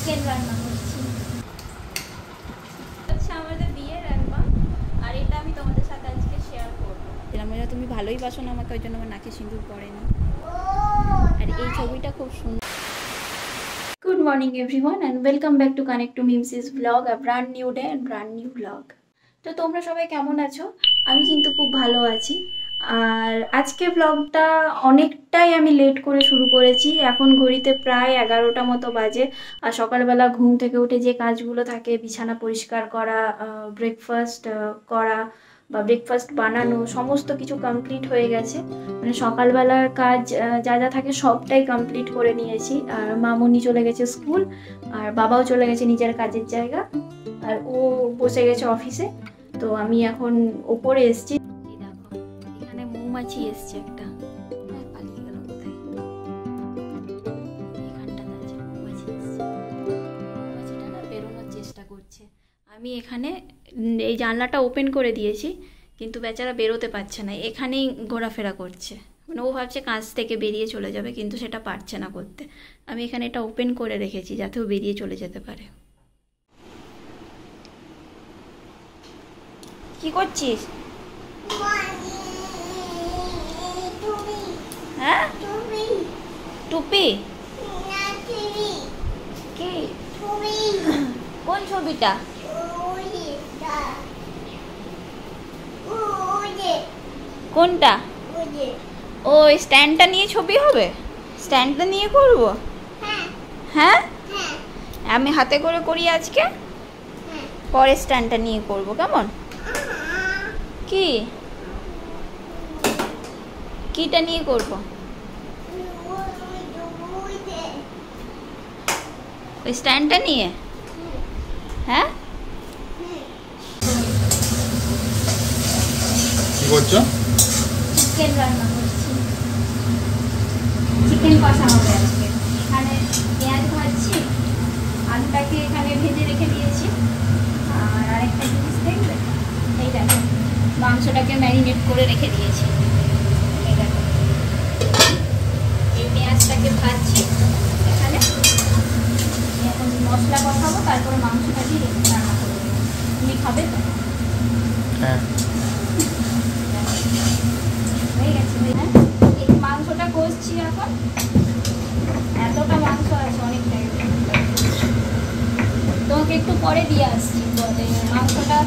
Chicken রান্না করছি। হচ্ছে আমাদের বিয়ের অ্যালবাম, আর এটা আমি তোমাদের সাথে আজকে শেয়ার করবো। তুমি ভালোই বাসো না আমাকে, ওই জন্য আমার নাকে সিঁদুর পড়েনি। আর এই ছবিটা খুব সুন্দর। Good morning everyone and welcome back to Connect to Mims's vlog, a brand new day and brand new vlog. তো তোমরা সবাই কেমন আছো? আমি কিন্তু খুব ভালো আছি। আর আজকে ব্লগটা অনেকটাই আমি লেট করে শুরু করেছি। এখন ঘড়িতে প্রায় 11টা মতো বাজে। আর সকালবেলা ঘুম থেকে উঠে যে কাজগুলো থাকে, বিছানা পরিষ্কার করা, ব্রেকফাস্ট করা বা ব্রেকফাস্ট বানানো, সমস্ত কিছু কমপ্লিট হয়ে গেছে। মানে সকালবেলার কাজ যা যা থাকে সবটাই কমপ্লিট করে নিয়েছি। আর মামুনি চলে গেছে স্কুল, আর বাবাও চলে গেছে নিজের কাজের জায়গা, আর ও বসে গেছে অফিসে। তো আমি এখন ওপরে এসেছি। দেখো এখানে মৌমাছি এসছে একটা, পালিয়ে গেল কোথায়। এখানটাতে আছে মৌমাছি এসছে, মৌমাছিটা না বেরোনোর চেষ্টা করছে। আমি এখানে এই জানলাটা ওপেন করে দিয়েছি, কিন্তু বেচারা বেরোতে পারছে না, এখানেই ঘোরাফেরা করছে। মানে ও ভাবছে কাঁচ থেকে বেরিয়ে চলে যাবে, কিন্তু সেটা পারছে না করতে। আমি এখানে এটা ওপেন করে রেখেছি যাতে ও বেরিয়ে চলে যেতে পারে। কি করছিস? হ্যাঁ, টুপি? কি কোন ছবিটা? কোনটা? ও স্ট্যান্ডটা নিয়ে ছবি হবে? স্ট্যান্ডটা নিয়ে করব? হ্যাঁ, আমি হাতে করে করি আজকে, পরে স্ট্যান্ডটা নিয়ে করব। কেমন? কি কিটা নিয়ে করব? ওই স্ট্যান্ডটা নিয়ে? হ্যাঁ। কি করছো? চিকেন রান্না করছি, চিকেন কষা হবে আজকে। এখানে পেঁয়াজ ভাজছি, আলুটাকে এখানে ভেজে রেখে দিয়েছি। আর আরেকটা জিনিস দেখবে, এই দেখো মাংসটাকে ম্যারিনেট করে রেখে দিয়েছি। এই দেখো, এই পেঁয়াজটাকে ভাজছি এখানে। এখন মশলা কষাবো, তারপরে মাংসটাকে রান্না করবো। তুমি খাবে তো? হ্যাঁ। হয়ে গেছে। হ্যাঁ, এই মাংসটা কষছি এখন। এতটা মাংস আছে অনেকটাই, তোমাকে একটু পরে দিয়ে আসছি। মাংসটা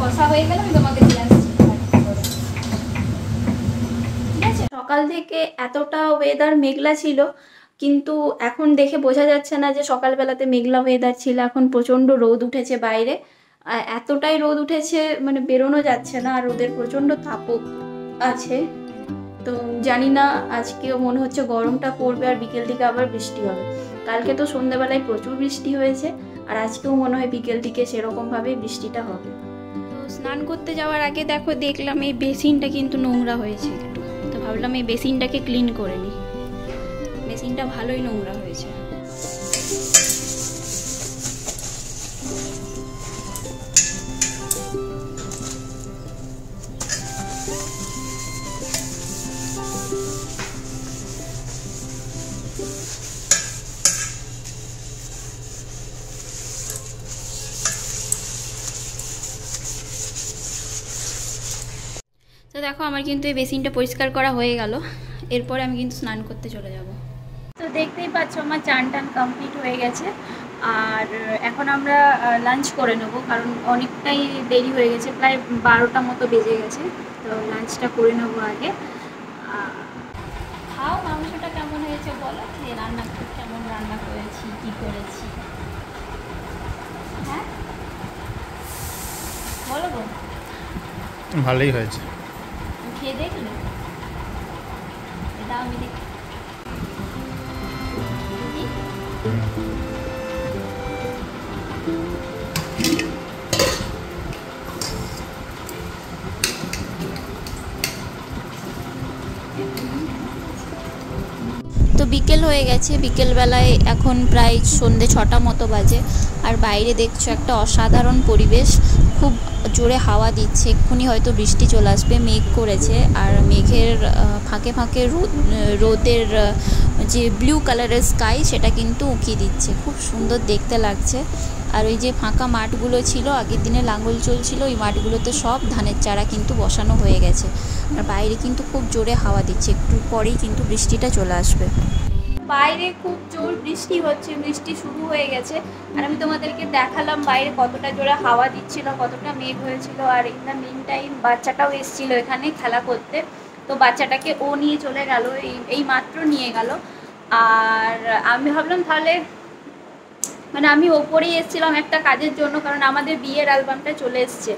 কষা হয়ে গেলে আমি তোমাকে দিয়ে আসছি। ঠিক আছে। সকাল থেকে এতটা ওয়েদার মেঘলা ছিল, কিন্তু এখন দেখে বোঝা যাচ্ছে না যে সকালবেলাতে মেঘলা ওয়েদার ছিল। এখন প্রচণ্ড রোদ উঠেছে বাইরে, এতটাই রোদ উঠেছে মানে বেরোনো যাচ্ছে না। আর রোদের প্রচণ্ড তাপও আছে। তো জানি না, আজকেও মনে হচ্ছে গরমটা পড়বে আর বিকেল দিকে আবার বৃষ্টি হবে। কালকে তো সন্ধ্যাবেলায় প্রচুর বৃষ্টি হয়েছে, আর আজকেও মনে হয় বিকেল দিকে সেরকমভাবেই বৃষ্টিটা হবে। তো স্নান করতে যাওয়ার আগে দেখলাম এই বেসিনটা কিন্তু নোংরা হয়েছে একটু। তো ভাবলাম এই বেসিনটাকে ক্লিন করে নিই। বেসিনটা ভালোই নোংরা হয়েছে। তো দেখো আমার কিন্তু এই বেসিনটা পরিষ্কার করা হয়ে গেল। এরপরে আমি কিন্তু স্নান করতে চলে যাব। তো দেখতেই পাচ্ছ আমার চান টান কমপ্লিট হয়ে গেছে। আর এখন আমরা লাঞ্চ করে নেব, কারণ অনেকটাই দেরি হয়ে গেছে, প্রায় 12টা মতো বেজে গেছে। তো লাঞ্চটা করে নেব আগে। খাও, মাংসটা কেমন হয়েছে বলো, যে রান্না কেমন রান্না করেছি, কী করেছি। হ্যাঁ বলো গো। ভালোই হয়েছে। খেয়ে দেখলে? এটা আমি দেখি। তো বিকেল হয়ে গেছে, বিকেলবেলায় এখন প্রায় সন্ধ্যে 6টা মতো বাজে। আর বাইরে দেখছো একটা অসাধারণ পরিবেশ, খুব জোরে হাওয়া দিচ্ছে, এক্ষুনি হয়তো বৃষ্টি চলে আসবে, মেঘ করেছে। আর মেঘের ফাঁকে ফাঁকে রোদের যে ব্লু কালারের স্কাই সেটা কিন্তু উঁকি দিচ্ছে, খুব সুন্দর দেখতে লাগছে। আর ওই যে ফাঁকা মাঠগুলো ছিল, আগের দিনে লাঙ্গল চলছিল, ওই মাঠগুলোতে সব ধানের চারা কিন্তু বসানো হয়ে গেছে। আর বাইরে কিন্তু খুব জোরে হাওয়া দিচ্ছে, একটু পরেই কিন্তু বৃষ্টিটা চলে আসবে। বাইরে খুব জোর বৃষ্টি হচ্ছে, বৃষ্টি শুরু হয়ে গেছে। আর আমি তোমাদেরকে দেখালাম বাইরে কতটা জোরে হাওয়া দিচ্ছিল, কতটা মেঘ হয়েছিল। আর ইন দ্য মিন টাইম বাচ্চাটাও এসেছিল এখানে খেলা করতে, তো বাচ্চাটাকে ও নিয়ে চলে গেল, এই মাত্র নিয়ে গেল। আর আমি ভাবলাম তাহলে, মানে আমি ওপরেই এসেছিলাম একটা কাজের জন্য, কারণ আমাদের বিয়ের অ্যালবামটা চলে এসছে।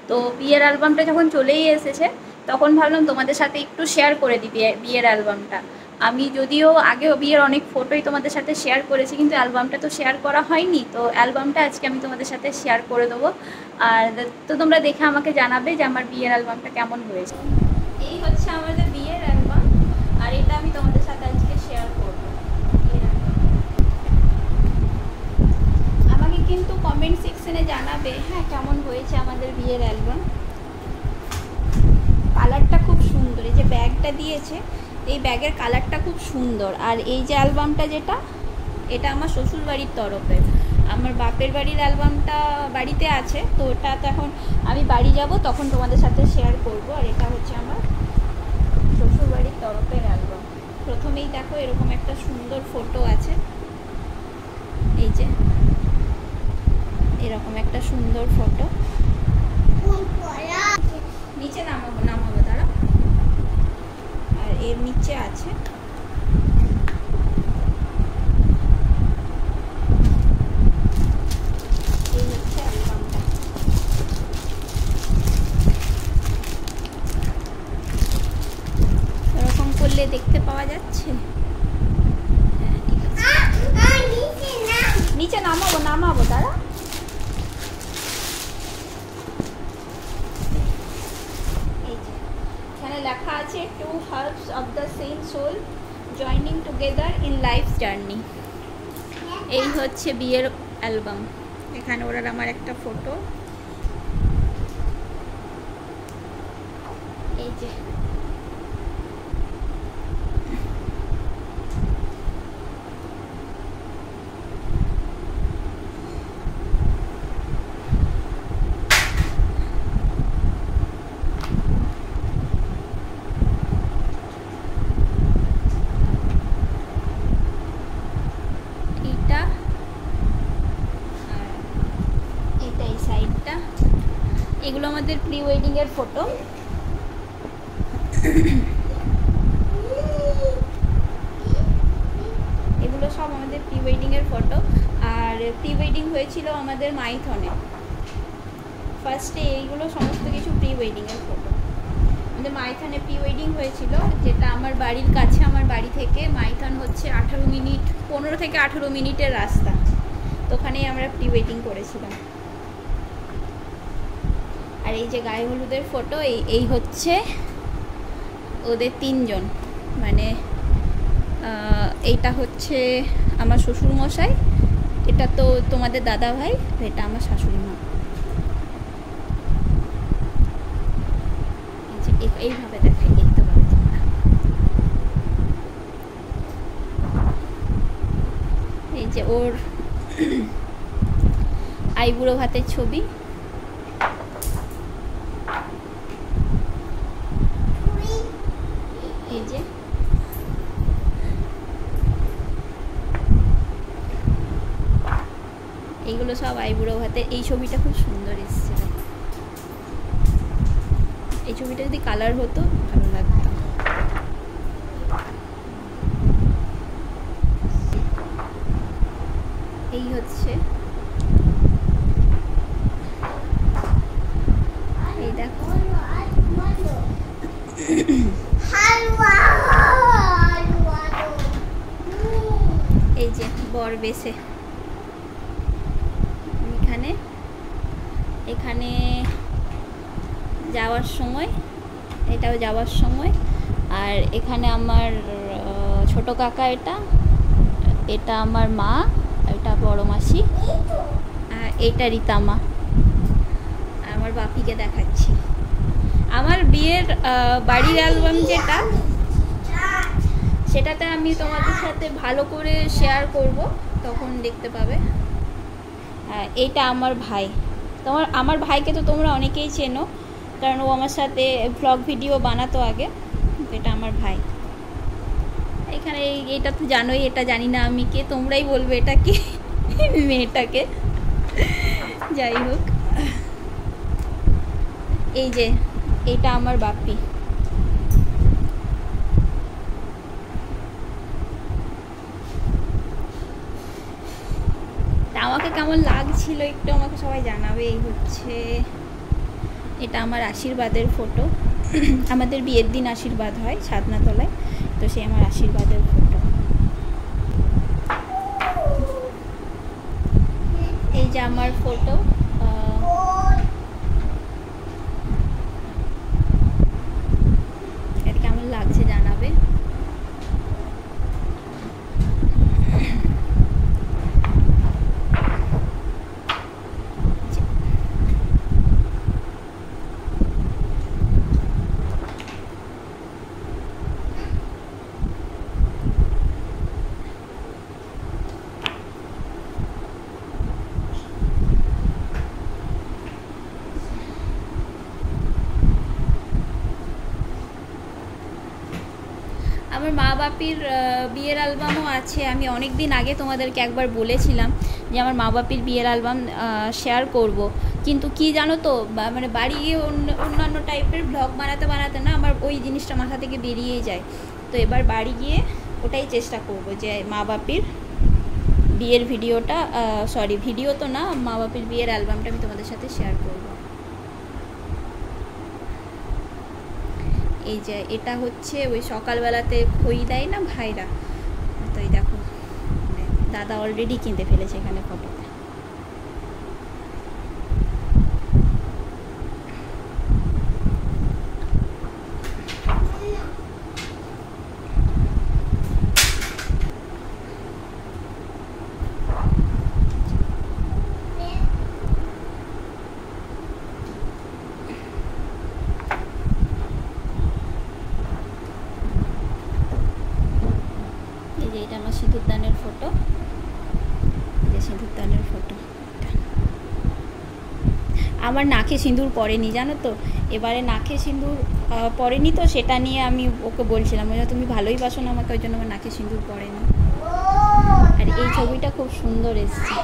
তো বিয়ের অ্যালবামটা যখন চলেই এসেছে তখন ভাবলাম তোমাদের সাথে একটু শেয়ার করে দিই বিয়ের অ্যালবামটা। আমি যদিও আগেও বিয়ের অনেক ফটোই তোমাদের সাথে শেয়ার করেছি, কিন্তু অ্যালবামটা তো শেয়ার করা হয়নি। তো অ্যালবামটা আজকে আমি তোমাদের সাথে শেয়ার করে দেবো। আর তো তোমরা দেখে আমাকে জানাবে যে আমার বিয়ের অ্যালবামটা কেমন হয়েছে। এই হচ্ছে আমাদের বিয়ের অ্যালবাম, আর এটা আমি তোমাদের সাথে আজকে শেয়ার করবো। আমাকে কিন্তু কমেন্ট সেকশনে জানাবে হ্যাঁ কেমন হয়েছে আমাদের বিয়ের অ্যালবাম। কালারটা খুব সুন্দর, এই যে ব্যাগটা দিয়েছে এই ব্যাগের কালারটা খুব সুন্দর। আর এই যে অ্যালবামটা যেটা, এটা আমার শ্বশুর বাড়ির তরফে। আমার বাপের বাড়ির অ্যালবামটা বাড়িতে আছে, তো ওটা তো এখন আমি বাড়ি যাব তখন তোমাদের সাথে শেয়ার করব। আর এটা হচ্ছে আমার শ্বশুর বাড়ির তরফের অ্যালবাম। প্রথমেই দেখো এরকম একটা সুন্দর ফটো আছে, এই যে এরকম একটা সুন্দর ফটো। নিচে নামাবো দাঁড়া। আর এর নিচে আছে এই হচ্ছে অ্যালবামটা। এরকম করলে দেখতে পাওয়া যাচ্ছে। হ্যাঁ ঠিক আছে, নিচে নামাবো দাঁড়া। লেখা আছে two hearts of the same soul joining together in life journey. এই হচ্ছে বিয়ের অ্যালবাম, এখানে ওরা আমার একটা ফটো, এই যে এগুলো আমাদের প্রি ওয়েডিং এর ফটো। এগুলো সব আমাদের প্রি ওয়েডিং এর ফটো। আর প্রি ওয়েডিং হয়েছিল আমাদের মাইথনে। ফার্স্টে এইগুলো সমস্ত কিছু প্রি ওয়েডিং এর ফটো। আমাদের মাইথনে প্রি ওয়েডিং হয়েছিল, যেটা আমার বাড়ির কাছে। আমার বাড়ি থেকে মাইথন হচ্ছে 15 থেকে 18 মিনিটের রাস্তা, তো ওখানেই আমরা প্রি ওয়েডিং করেছিলাম। আর এই যে গায়ে হলুদের ফটো, এই হচ্ছে ওদের 3 জন, মানে এইটা হচ্ছে আমার শ্বশুর মশাই, এটা তো তোমাদের দাদা ভাই, এটা আমার শাশুড়ি মা। এইভাবে দেখাই, দেখতে পাবে তোমরা। এই যে ওর আইবুড়ো ভাতের ছবি। এই যে এইগুলো সব আইবুড়ো ভাতে। এই ছবিটা খুব সুন্দর এসেছিল, এই ছবিটা যদি কালার হতো ভালো লাগতো। এই হচ্ছে, এই দেখো এই যে বর বেশে এখানে যাওয়ার সময়, এটাও যাওয়ার সময়। আর এখানে আমার ছোট কাকা, এটা এটা আমার মা, এটা বড় মাসি, আর এটা রীতামা। আমার বাপিকে দেখাচ্ছি। আমার বিয়ের বাড়ির অ্যালবাম যেটা, সেটাতে আমি তোমাদের সাথে ভালো করে শেয়ার করব, তখন দেখতে পাবে। এইটা আমার ভাই। আমার ভাইকে তো তোমরা অনেকেই চেনো, কারণ ও আমার সাথে ভ্লগ ভিডিও বানাতো আগে। এটা আমার ভাই। এখানে এটা তো জানোই, এটা জানি না আমি কে, তোমরাই বলবে এটা কি মেয়েটাকে। যাই হোক, এই যে এটা আমার বাপি। আমাকে কেমন লাগছিল একটু আমাকে সবাই জানাবে। এই হচ্ছে, এটা আমার আশীর্বাদের ফটো। আমাদের বিয়ের দিন আশীর্বাদ হয় ছাদনাতলায়, তো সে আমার আশীর্বাদের ফটো। এই যে আমার ফটো। এটা কেমন লাগছে জানাবে। আমার মা বাপির বিয়ের অ্যালবামও আছে। আমি অনেক দিন আগে তোমাদেরকে একবার বলেছিলাম যে আমার মা বাপির বিয়ের অ্যালবাম শেয়ার করব, কিন্তু কি জানো তো, মানে বাড়ি গিয়ে অন্যান্য টাইপের ব্লগ বানাতে বানাতে না আমার ওই জিনিসটা মাথা থেকে বেরিয়েই যায়। তো এবার বাড়ি গিয়ে ওটাই চেষ্টা করব যে মা বাপির বিয়ের ভিডিওটা, ভিডিও তো না, মা বাপির বিয়ের অ্যালবামটা আমি তোমাদের সাথে শেয়ার করব। এই যে এটা হচ্ছে ওই সকালবেলাতে খই দেয় না ভাইরা, তো এই দেখো দাদা অলরেডি কিনতে ফেলেছে এখানে ফটোতে। এটা আমার সিঁদুরদানের ফটো, যে সিঁদুরদানের ফটো। আমার নাকে সিঁদুর পড়েনি জানো তো, এবারে নাকে সিঁদুর পড়েনি, তো সেটা নিয়ে আমি ওকে বলছিলাম যে তুমি ভালোই বাসো না আমাকে, ওই জন্য আমার নাকে সিঁদুর পড়েনি। আর এই ছবিটা খুব সুন্দর এসছে।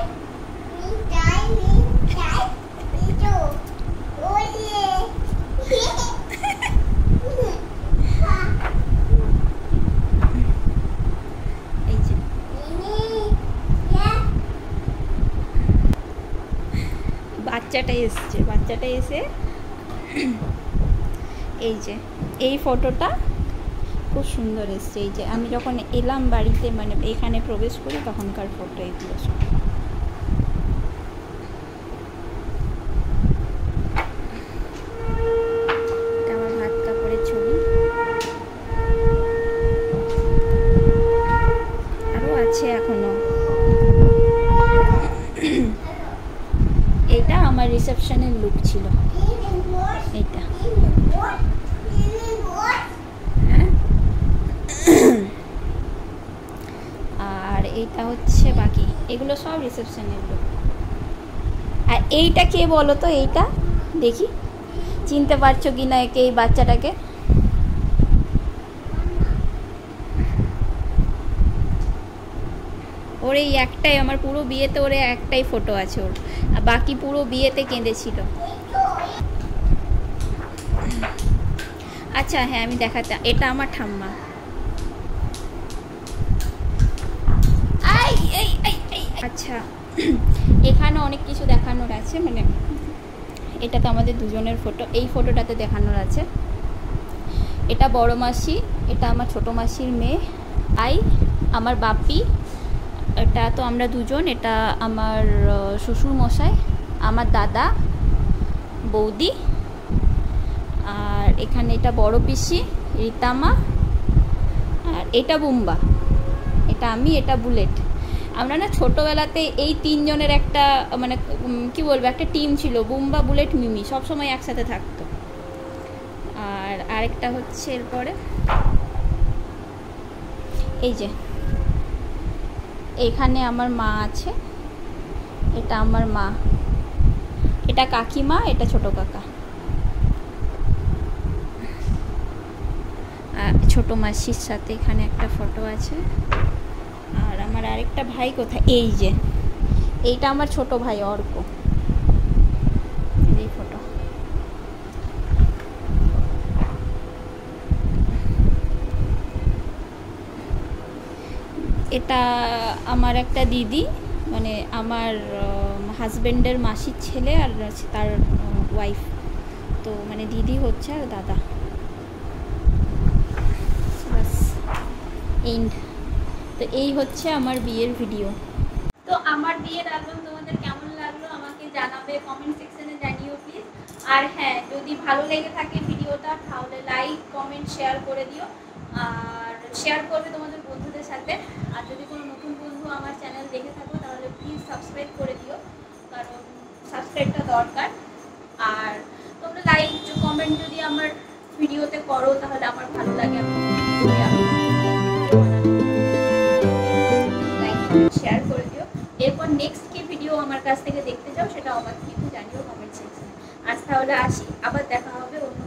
বাচ্চাটা এসে এই যে এই ফটোটা খুব সুন্দর এসছে। এই যে আমি যখন এলাম বাড়িতে, মানে এখানে প্রবেশ করি তখনকার ফটো এগুলো সব। আমার হাত কাপড়ের ছবি আরো আছে এখনো। এটা আমার রিসেপশনের লুক ছিল এটা। হ্যাঁ, আর এইটা হচ্ছে বাকি, এগুলো সব রিসেপশনের লুক। আর এইটা কে বলো তো, এইটা দেখি চিনতে পারছো কি না একে, এই বাচ্চাটাকে? ওর এই একটাই, আমার পুরো বিয়েতে ওর একটাই ফটো আছে ওর, আর বাকি পুরো বিয়েতে কেঁদেছিল। আচ্ছা হ্যাঁ, আমি দেখাতে, এটা আমার ঠাম্মা। আচ্ছা, এখানে অনেক কিছু দেখানোর আছে, মানে এটা তো আমাদের দুজনের ফটো। এই ফটোটাতে দেখানোর আছে, এটা বড় মাসি, এটা আমার ছোট মাসির মেয়ে আই, আমার বাপি, এটা তো আমরা দুজন, এটা আমার শ্বশুর মশাই, আমার দাদা, বৌদি, আর এখানে এটা বড় পিসি রীতামা, আর এটা বুম্বা, এটা আমি, এটা বুলেট। আমরা না ছোটোবেলাতে এই তিনজনের একটা মানে কি বলবো একটা টিম ছিল, বুম্বা, বুলেট, মিমি, সবসময় একসাথে থাকতো। আর আরেকটা হচ্ছে এরপরে এই যে এখানে আমার মা আছে, এটা আমার মা, এটা কাকিমা, এটা ছোট কাকা, আর ছোটো মাসির সাথে এখানে একটা ফটো আছে। আর আমার আরেকটা ভাই কোথায়, এই যে এইটা আমার ছোট ভাই অর্ক, এই ফটো। এটা আমার একটা দিদি, মানে আমার হাজবেন্ডের মাসির ছেলে আর তার ওয়াইফ, তো মানে দিদি হচ্ছে আর দাদা। বাস এন্ড। তো এই হচ্ছে আমার বিয়ের ভিডিও। তো আমার বিয়ের অ্যালবাম তোমাদের কেমন লাগলো আমাকে জানাবে, কমেন্ট সেকশনে জানিও প্লিজ। আর হ্যাঁ, যদি ভালো লেগে থাকে ভিডিওটা তাহলে লাইক, কমেন্ট, শেয়ার করে দিও, আর শেয়ার করবে তোমাদের বন্ধুদের সাথে। আর যদি কোনো নতুন বন্ধু আমার চ্যানেল দেখে থাকো তাহলে প্লিজ সাবস্ক্রাইব করে দিও, কারণ সাবস্ক্রাইবটা দরকার। আর তোমরা লাইক, কমেন্ট যদি আমার ভিডিওতে করো তাহলে আমার ভালো লাগে, আমি লাইক, কমেন্ট, শেয়ার করে দিও। এরপর নেক্সট কি ভিডিও আমার কাছ থেকে দেখতে চাও সেটাও আমাকে কিন্তু জানিও কমেন্ট সেকশনে। আজ তাহলে আসি, আবার দেখা হবে অন্য